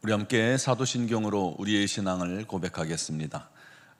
우리 함께 사도신경으로 우리의 신앙을 고백하겠습니다.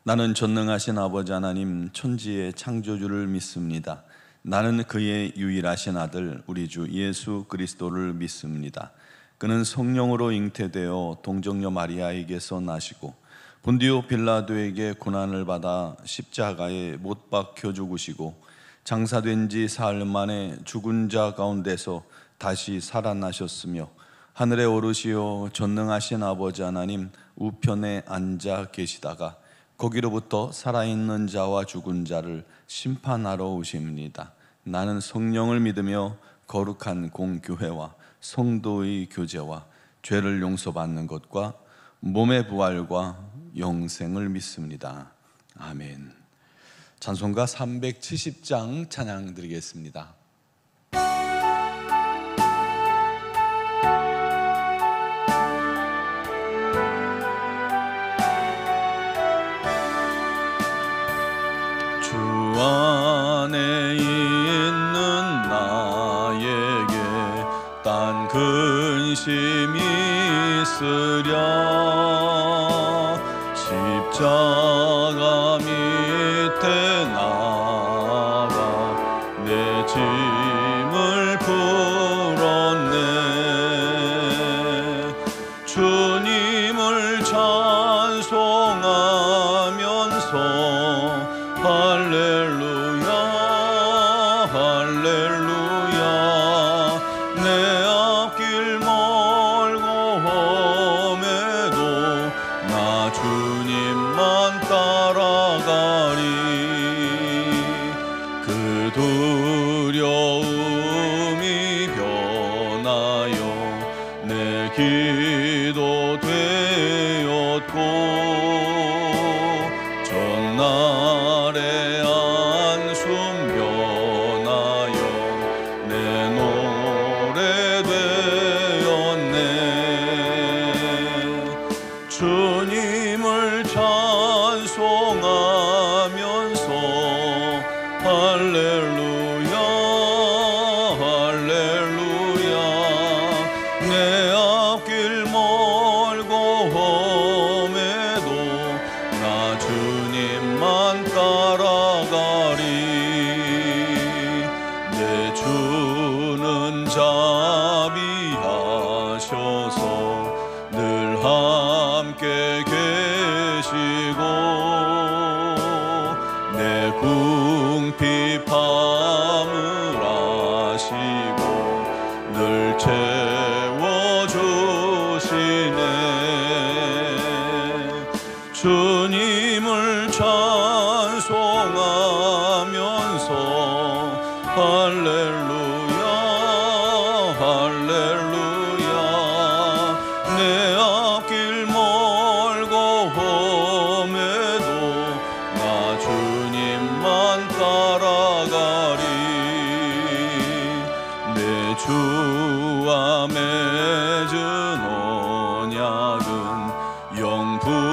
나는 전능하신 아버지 하나님 천지의 창조주를 믿습니다. 나는 그의 유일하신 아들 우리 주 예수 그리스도를 믿습니다. 그는 성령으로 잉태되어 동정녀 마리아에게서 나시고 본디오 빌라도에게 고난을 받아 십자가에 못 박혀 죽으시고 장사된 지 사흘 만에 죽은 자 가운데서 다시 살아나셨으며 하늘에 오르시어 전능하신 아버지 하나님 우편에 앉아 계시다가 거기로부터 살아있는 자와 죽은 자를 심판하러 오십니다. 나는 성령을 믿으며 거룩한 공교회와 성도의 교제와 죄를 용서받는 것과 몸의 부활과 영생을 믿습니다. 아멘. 찬송가 370장 찬양 드리겠습니다. 주 안에 있는 나에게 딴 근심이 있으랴 십자가 밑에 나가 내 짐을 풀었네. 주님을 찬송하면서 할렐루야 할렐루야 내 앞길 멀고 험해도 나 주님만 따라가리. 그 두려움이 변하여 내 기도 되었고 전날의 안숨 변하여 내 노래 되었네. 주님을 찬송하면서 할렐루야 할렐루야 내 앞길 멀고 험해도 나 주님만 따라가리. 내 주는 자비하셔서 늘 함께 계시고 내 궁핍함을 아시고 늘 채워주시네. 주님을 찬송하면서 할렐루야 할렐루야 내 앞길 멀고 험해도 나 주님만 따라가리. 내 주와 맺은 언약은 영불변하시니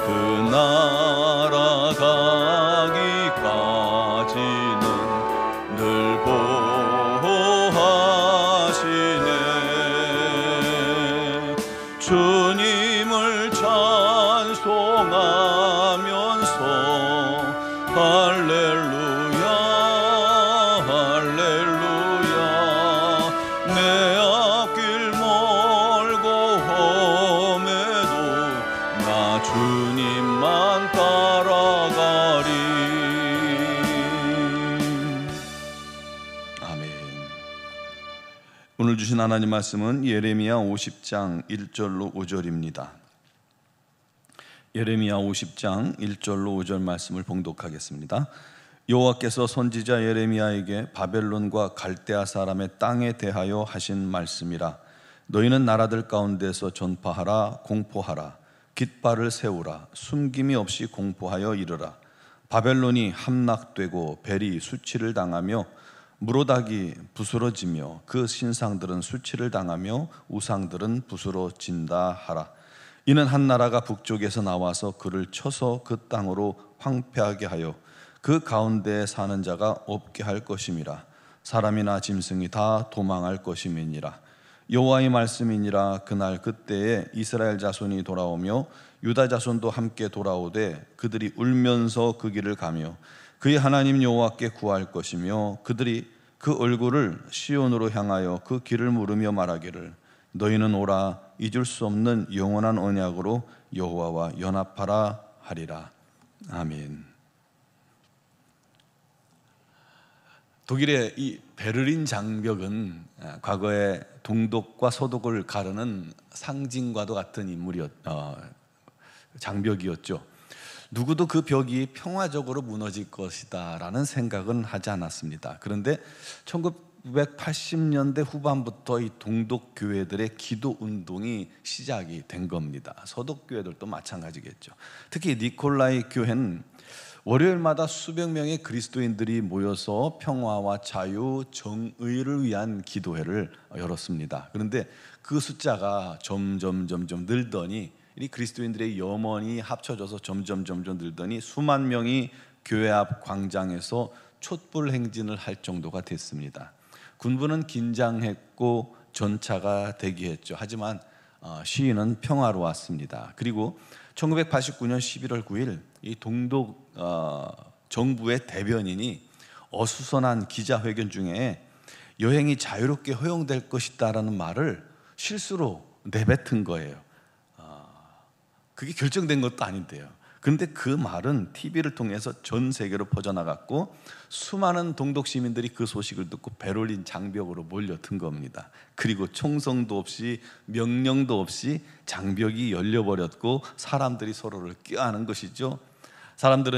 그 나라 가기까지는 늘 보호하시네. 주님을 찬송하면서 할렐루야 할렐루야 내 앞길 멀고 험해도 나 주님만 따라가리. 아멘. 오늘 주신 하나님 말씀은 예레미야 50장 1절로 5절입니다. 예레미야 50장 1절로 5절 말씀을 봉독하겠습니다. 여호와께서 선지자 예레미야에게 바벨론과 갈대아 사람의 땅에 대하여 하신 말씀이라. 너희는 나라들 가운데서 전파하라 공포하라 깃발을 세우라 숨김이 없이 공포하여 이르라. 바벨론이 함락되고 벨이 수치를 당하며 무로닥이 부스러지며 그 신상들은 수치를 당하며 우상들은 부스러진다 하라. 이는 한 나라가 북쪽에서 나와서 그를 쳐서 그 땅으로 황폐하게 하여 그 가운데에 사는 자가 없게 할 것임이라. 사람이나 짐승이 다 도망할 것임이니라. 여호와의 말씀이니라. 그날 그때에 이스라엘 자손이 돌아오며 유다 자손도 함께 돌아오되 그들이 울면서 그 길을 가며 그의 하나님 여호와께 구할 것이며 그들이 그 얼굴을 시온으로 향하여 그 길을 물으며 말하기를 너희는 오라 잊을 수 없는 영원한 언약으로 여호와와 연합하라 하리라. 아멘. 독일의 이 베를린 장벽은 과거에 동독과 서독을 가르는 상징과도 같은 장벽이었죠. 누구도 그 벽이 평화적으로 무너질 것이다 라는 생각은 하지 않았습니다. 그런데 1980년대 후반부터 이 동독 교회들의 기도 운동이 시작이 된 겁니다. 서독 교회들도 마찬가지겠죠. 특히 니콜라이 교회는 월요일마다 수백 명의 그리스도인들이 모여서 평화와 자유, 정의를 위한 기도회를 열었습니다. 그런데 그 숫자가 점점 늘더니 이 그리스도인들의 염원이 합쳐져서 점점 늘더니 수만 명이 교회 앞 광장에서 촛불 행진을 할 정도가 됐습니다. 군부는 긴장했고 전차가 대기했죠. 하지만 시위는 평화로웠습니다. 그리고 1989년 11월 9일 이 동독 정부의 대변인이 어수선한 기자회견 중에 여행이 자유롭게 허용될 것이다라는 말을 실수로 내뱉은 거예요. 그게 결정된 것도 아닌데요. 그런데 그 말은 TV를 통해서 전 세계로 퍼져나갔고 수많은 동독 시민들이 그 소식을 듣고 베를린 장벽으로 몰려든 겁니다. 그리고 총성도 없이 명령도 없이 장벽이 열려버렸고 사람들이 서로를 껴안은 것이죠.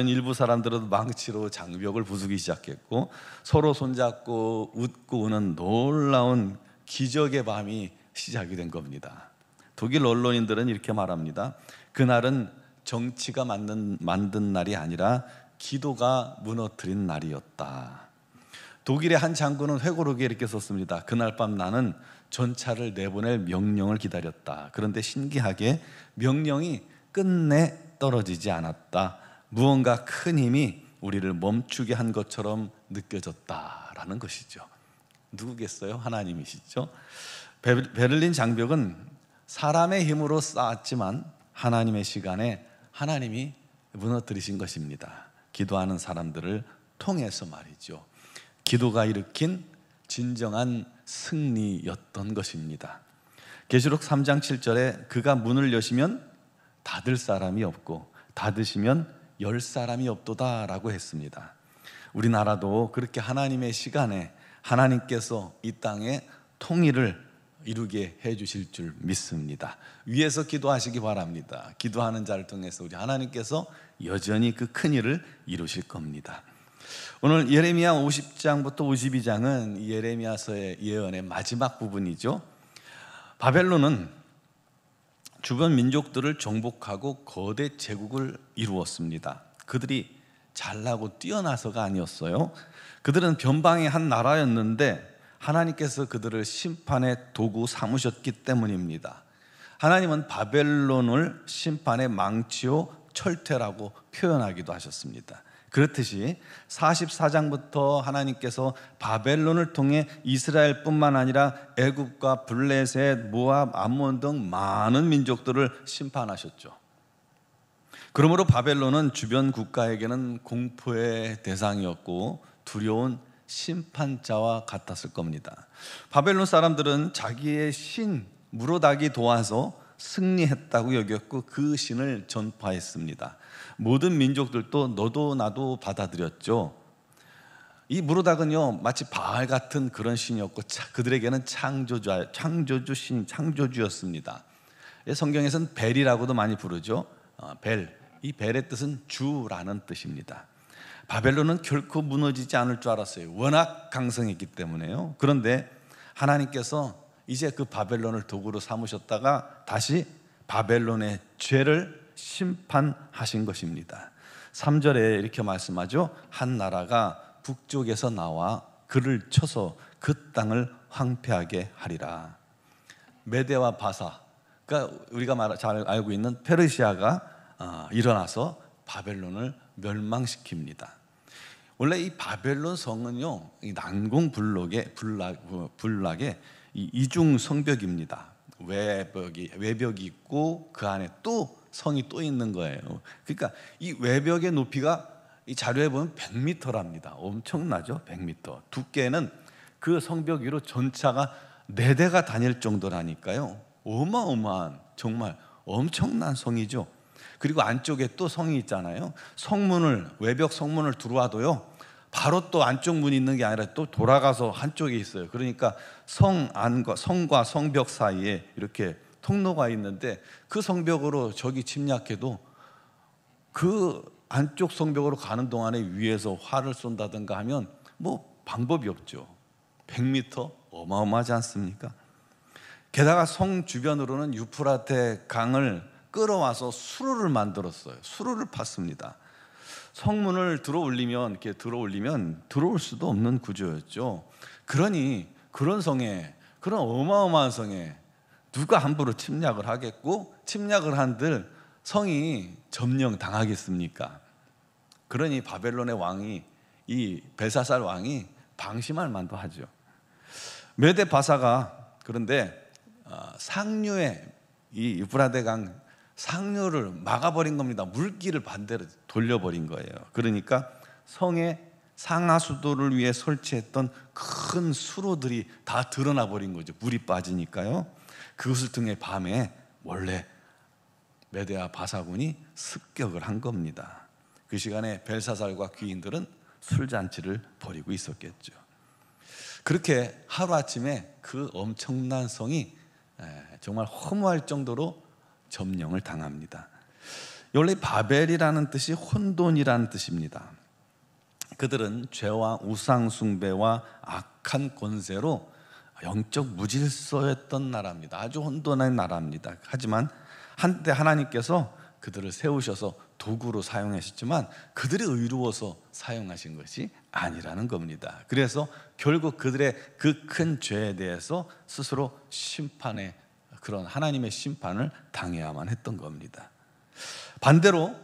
일부 사람들은 망치로 장벽을 부수기 시작했고 서로 손잡고 웃고 우는 놀라운 기적의 밤이 시작이 된 겁니다. 독일 언론인들은 이렇게 말합니다. 그날은 정치가 만든 날이 아니라 기도가 무너뜨린 날이었다. 독일의 한 장군은 회고록에 이렇게 썼습니다. 그날 밤 나는 전차를 내보낼 명령을 기다렸다. 그런데 신기하게 명령이 끝내 떨어지지 않았다. 무언가 큰 힘이 우리를 멈추게 한 것처럼 느껴졌다라는 것이죠. 누구겠어요? 하나님이시죠. 베를린 장벽은 사람의 힘으로 쌓았지만 하나님의 시간에 하나님이 무너뜨리신 것입니다. 기도하는 사람들을 통해서 말이죠. 기도가 일으킨 진정한 승리였던 것입니다. 계시록 3장 7절에 그가 문을 여시면 닫을 사람이 없고 닫으시면 열 사람이 없도다 라고 했습니다. 우리나라도 그렇게 하나님의 시간에 하나님께서 이 땅에 통일을 이루게 해주실 줄 믿습니다. 위에서 기도하시기 바랍니다. 기도하는 자를 통해서 우리 하나님께서 여전히 그 큰 일을 이루실 겁니다. 오늘 예레미야 50장부터 52장은 예레미야서의 예언의 마지막 부분이죠. 바벨론은 주변 민족들을 정복하고 거대 제국을 이루었습니다. 그들이 잘나고 뛰어나서가 아니었어요. 그들은 변방의 한 나라였는데 하나님께서 그들을 심판의 도구 삼으셨기 때문입니다. 하나님은 바벨론을 심판의 망치요 철퇴라고 표현하기도 하셨습니다. 그렇듯이 44장부터 하나님께서 바벨론을 통해 이스라엘뿐만 아니라 애굽과 블레셋, 모압, 암몬 등 많은 민족들을 심판하셨죠. 그러므로 바벨론은 주변 국가에게는 공포의 대상이었고 두려운 심판자와 같았을 겁니다. 바벨론 사람들은 자기의 신 무로닥이 도와서 승리했다고 여겼고 그 신을 전파했습니다. 모든 민족들도 너도 나도 받아들였죠. 이 무로닥은요 마치 바알 같은 그런 신이었고 그들에게는 창조주 신, 창조주였습니다. 성경에서는 벨이라고도 많이 부르죠. 벨, 이 벨의 뜻은 주라는 뜻입니다. 바벨론은 결코 무너지지 않을 줄 알았어요. 워낙 강성했기 때문에요. 그런데 하나님께서 이제 그 바벨론을 도구로 삼으셨다가 다시 바벨론의 죄를 심판하신 것입니다. 3절에 이렇게 말씀하죠. 한 나라가 북쪽에서 나와 그를 쳐서 그 땅을 황폐하게 하리라. 메대와 바사, 그러니까 우리가 잘 알고 있는 페르시아가 일어나서 바벨론을 멸망시킵니다. 원래 이 바벨론 성은요, 이 난공불락의 이 이중 성벽입니다. 외벽이 있고 그 안에 또 성이 또 있는 거예요. 그러니까 이 외벽의 높이가 이 자료에 보면 100m랍니다. 엄청나죠? 100m. 두께는 그 성벽 위로 전차가 4대가 다닐 정도라니까요. 어마어마한, 정말 엄청난 성이죠. 그리고 안쪽에 또 성이 있잖아요. 외벽 성문을 들어와도요, 바로 또 안쪽 문이 있는 게 아니라 또 돌아가서 한쪽에 있어요. 그러니까 성과 성벽 사이에 이렇게 통로가 있는데, 그 성벽으로 적이 침략해도 그 안쪽 성벽으로 가는 동안에 위에서 활을 쏜다든가 하면 뭐 방법이 없죠. 100m 어마어마하지 않습니까? 게다가 성 주변으로는 유프라테 강을 끌어와서 수로를 만들었어요. 수로를 팠습니다. 성문을 들어올리면 들어올 수도 없는 구조였죠. 그러니 그런 어마어마한 성에 누가 함부로 침략을 하겠고, 침략을 한들 성이 점령당하겠습니까? 그러니 바벨론의 왕이, 이 벨사살 왕이 방심할 만도 하죠. 메데 바사가 그런데 상류에, 이 유프라테 강 상류를 막아버린 겁니다. 물길을 반대로 돌려버린 거예요. 그러니까 성의 상하수도를 위해 설치했던 큰 수로들이 다 드러나 버린 거죠. 물이 빠지니까요. 그것을 통해 밤에 원래 메데아 바사군이 습격을 한 겁니다. 그 시간에 벨사살과 귀인들은 술잔치를 벌이고 있었겠죠. 그렇게 하루아침에 그 엄청난 성이 정말 허무할 정도로 점령을 당합니다. 원래 바벨이라는 뜻이 혼돈이라는 뜻입니다. 그들은 죄와 우상 숭배와 악한 권세로 영적 무질서였던 나라입니다. 아주 혼돈한 나라입니다. 하지만 한때 하나님께서 그들을 세우셔서 도구로 사용하셨지만 그들이 의로워서 사용하신 것이 아니라는 겁니다. 그래서 결국 그들의 그 큰 죄에 대해서 스스로 그런 하나님의 심판을 당해야만 했던 겁니다. 반대로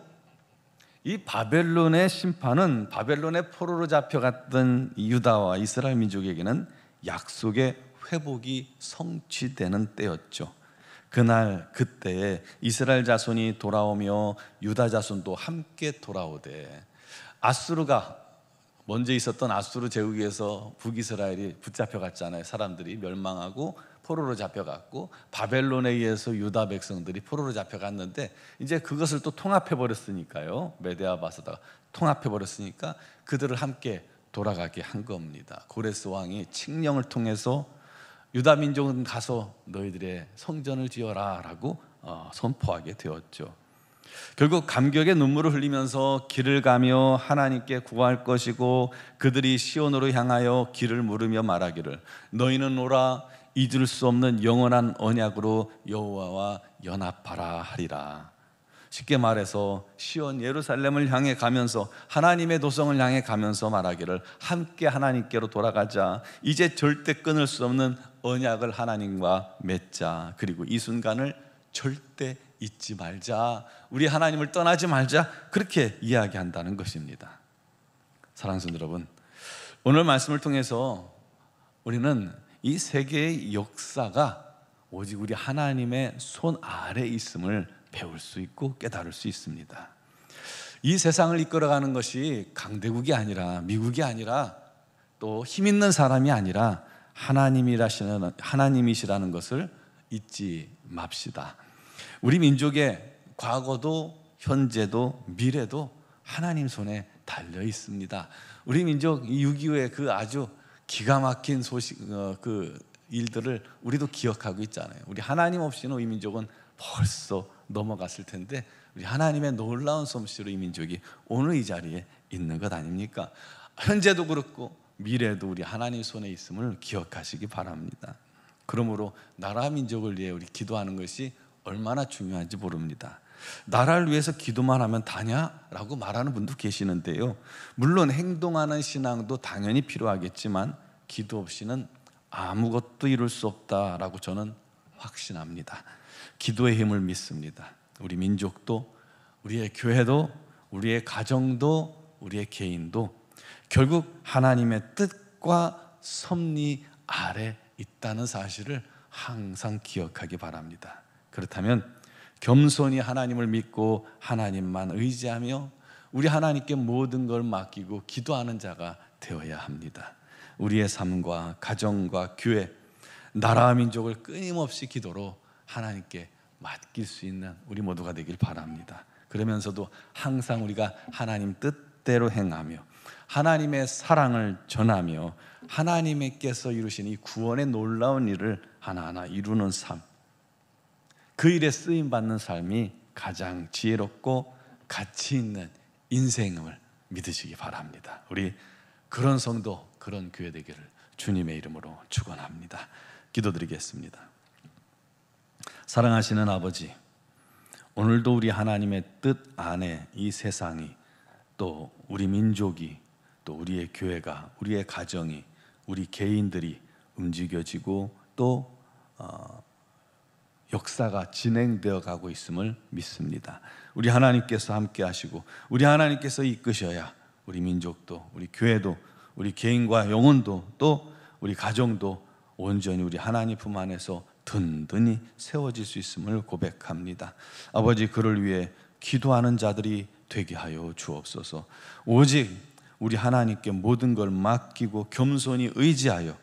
이 바벨론의 심판은 바벨론의 포로로 잡혀갔던 유다와 이스라엘 민족에게는 약속의 회복이 성취되는 때였죠. 그때에 이스라엘 자손이 돌아오며 유다 자손도 함께 돌아오되, 먼저 있었던 아수르 제국에서 북이스라엘이 붙잡혀갔잖아요. 사람들이 멸망하고 포로로 잡혀갔고, 바벨론에 의해서 유다 백성들이 포로로 잡혀갔는데, 이제 그것을 또 통합해버렸으니까요. 메데아 바사다가 통합해버렸으니까 그들을 함께 돌아가게 한 겁니다. 고레스 왕이 칙령을 통해서 유다 민족은 가서 너희들의 성전을 지어라 라고 선포하게 되었죠. 결국 감격의 눈물을 흘리면서 길을 가며 하나님께 구할 것이고, 그들이 시온으로 향하여 길을 물으며 말하기를 너희는 오라, 잊을 수 없는 영원한 언약으로 여호와와 연합하라 하리라. 쉽게 말해서 시온 예루살렘을 향해 가면서, 하나님의 도성을 향해 가면서 말하기를 함께 하나님께로 돌아가자. 이제 절대 끊을 수 없는 언약을 하나님과 맺자. 그리고 이 순간을 절대 잊지 말자. 우리 하나님을 떠나지 말자. 그렇게 이야기한다는 것입니다. 사랑하는 성도 여러분, 오늘 말씀을 통해서 우리는 이 세계의 역사가 오직 우리 하나님의 손 아래에 있음을 배울 수 있고 깨달을 수 있습니다. 이 세상을 이끌어가는 것이 강대국이 아니라, 미국이 아니라, 또 힘 있는 사람이 아니라 하나님이시라는 것을 잊지 맙시다. 우리 민족의 과거도 현재도 미래도 하나님 손에 달려 있습니다. 우리 민족 6.25의 그 아주 기가 막힌 그 일들을 우리도 기억하고 있잖아요. 우리 하나님 없이는 이 민족은 벌써 넘어갔을 텐데, 우리 하나님의 놀라운 솜씨로 이 민족이 오늘 이 자리에 있는 것 아닙니까? 현재도 그렇고 미래도 우리 하나님 손에 있음을 기억하시기 바랍니다. 그러므로 나라 민족을 위해 우리 기도하는 것이 얼마나 중요한지 모릅니다. 나라를 위해서 기도만 하면 다냐라고 말하는 분도 계시는데요, 물론 행동하는 신앙도 당연히 필요하겠지만 기도 없이는 아무것도 이룰 수 없다라고 저는 확신합니다. 기도의 힘을 믿습니다. 우리 민족도, 우리의 교회도, 우리의 가정도, 우리의 개인도 결국 하나님의 뜻과 섭리 아래 있다는 사실을 항상 기억하기 바랍니다. 그렇다면 겸손히 하나님을 믿고 하나님만 의지하며 우리 하나님께 모든 걸 맡기고 기도하는 자가 되어야 합니다. 우리의 삶과 가정과 교회, 나라와 민족을 끊임없이 기도로 하나님께 맡길 수 있는 우리 모두가 되길 바랍니다. 그러면서도 항상 우리가 하나님 뜻대로 행하며 하나님의 사랑을 전하며 하나님께서 이루신 이 구원의 놀라운 일을 하나하나 이루는 삶, 그 일에 쓰임받는 삶이 가장 지혜롭고 가치 있는 인생임을 믿으시기 바랍니다. 우리 그런 성도, 그런 교회 되기를 주님의 이름으로 축원합니다. 기도드리겠습니다. 사랑하시는 아버지, 오늘도 우리 하나님의 뜻 안에 이 세상이, 또 우리 민족이, 또 우리의 교회가, 우리의 가정이, 우리 개인들이 움직여지고 또 역사가 진행되어 가고 있음을 믿습니다. 우리 하나님께서 함께 하시고 우리 하나님께서 이끄셔야 우리 민족도, 우리 교회도, 우리 개인과 영혼도, 또 우리 가정도 온전히 우리 하나님 품 안에서 든든히 세워질 수 있음을 고백합니다. 아버지, 그를 위해 기도하는 자들이 되게 하여 주옵소서. 오직 우리 하나님께 모든 걸 맡기고 겸손히 의지하여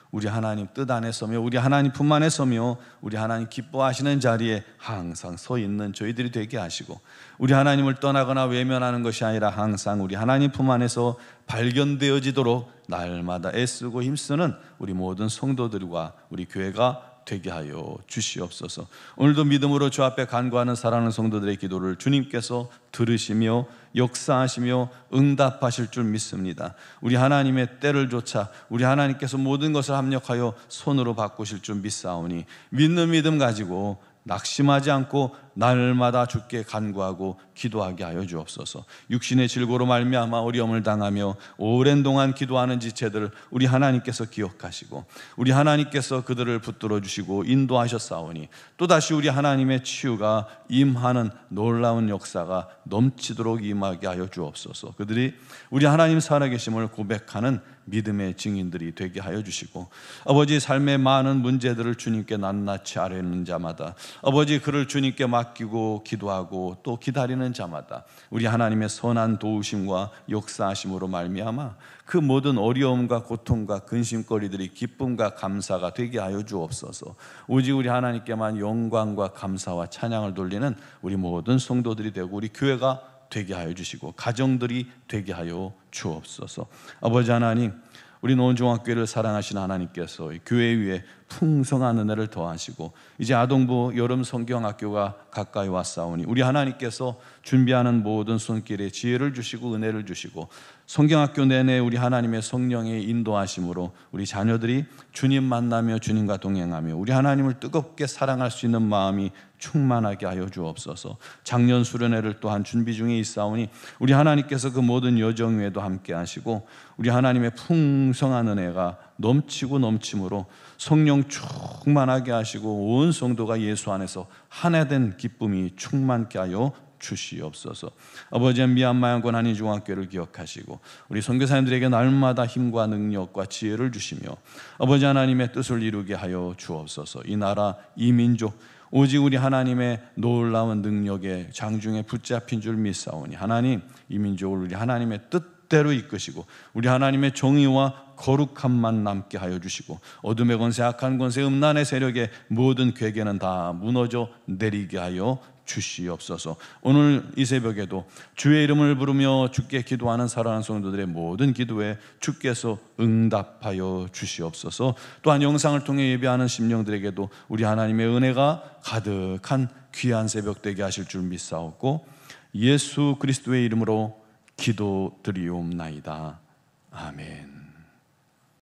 우리 하나님 뜻 안에 서며 우리 하나님 품 안에 서며 우리 하나님 기뻐하시는 자리에 항상 서 있는 저희들이 되게 하시고, 우리 하나님을 떠나거나 외면하는 것이 아니라 항상 우리 하나님 품 안에서 발견되어지도록 날마다 애쓰고 힘쓰는 우리 모든 성도들과 우리 교회가 되게 하여 주시옵소서. 오늘도 믿음으로 주 앞에 간구하는 사랑하는 성도들의 기도를 주님께서 들으시며 역사하시며 응답하실 줄 믿습니다. 우리 하나님의 때를 좇아 우리 하나님께서 모든 것을 합력하여 손으로 바꾸실 줄 믿사오니, 믿는 믿음 가지고 낙심하지 않고 날마다 주께 간구하고 기도하게 하여 주옵소서. 육신의 질고로 말미암아 어려움을 당하며 오랜 동안 기도하는 지체들을 우리 하나님께서 기억하시고 우리 하나님께서 그들을 붙들어 주시고 인도하셨사오니, 또다시 우리 하나님의 치유가 임하는 놀라운 역사가 넘치도록 임하게 하여 주옵소서. 그들이 우리 하나님 살아계심을 고백하는 믿음의 증인들이 되게 하여 주시고, 아버지, 삶의 많은 문제들을 주님께 낱낱이 아뢰는 자마다, 아버지, 그를 주님께 맡기고 기도하고 또 기다리는 자마다 우리 하나님의 선한 도우심과 역사하심으로 말미암아 그 모든 어려움과 고통과 근심거리들이 기쁨과 감사가 되게 하여 주옵소서. 오직 우리 하나님께만 영광과 감사와 찬양을 돌리는 우리 모든 성도들이 되고 우리 교회가 되게 하여 주시고 가정들이 되게 하여 주옵소서. 아버지 하나님, 우리 노원중학교를 사랑하시는 하나님께서 교회 위에 풍성한 은혜를 더하시고 이제 아동부 여름 성경학교가 가까이 왔사오니 우리 하나님께서 준비하는 모든 손길에 지혜를 주시고 은혜를 주시고 성경학교 내내 우리 하나님의 성령의 인도하심으로 우리 자녀들이 주님 만나며 주님과 동행하며 우리 하나님을 뜨겁게 사랑할 수 있는 마음이 충만하게 하여 주옵소서. 작년 수련회를 또한 준비 중에 있사오니 우리 하나님께서 그 모든 여정 위에도 함께 하시고 우리 하나님의 풍성한 은혜가 넘치고 넘침으로 성령 충만하게 하시고 온 성도가 예수 안에서 하나된 기쁨이 충만케 하여 주시옵소서. 아버지, 미얀마양권 한인중학교를 기억하시고 우리 선교사님들에게 날마다 힘과 능력과 지혜를 주시며 아버지 하나님의 뜻을 이루게 하여 주옵소서. 이 나라, 이 민족, 오직 우리 하나님의 놀라운 능력에 장중에 붙잡힌 줄 믿사오니 하나님, 이 민족을 우리 하나님의 뜻대로 이끄시고 우리 하나님의 정의와 거룩함만 남게 하여 주시고 어둠의 권세, 악한 권세, 음란의 세력의 모든 궤계는 다 무너져 내리게 하여 주시옵소서. 오늘 이 새벽에도 주의 이름을 부르며 주께 기도하는 사랑하는 성도들의 모든 기도에 주께서 응답하여 주시옵소서. 또한 영상을 통해 예배하는 심령들에게도 우리 하나님의 은혜가 가득한 귀한 새벽 되게 하실 줄 믿사옵고 예수 그리스도의 이름으로 기도드리옵나이다. 아멘.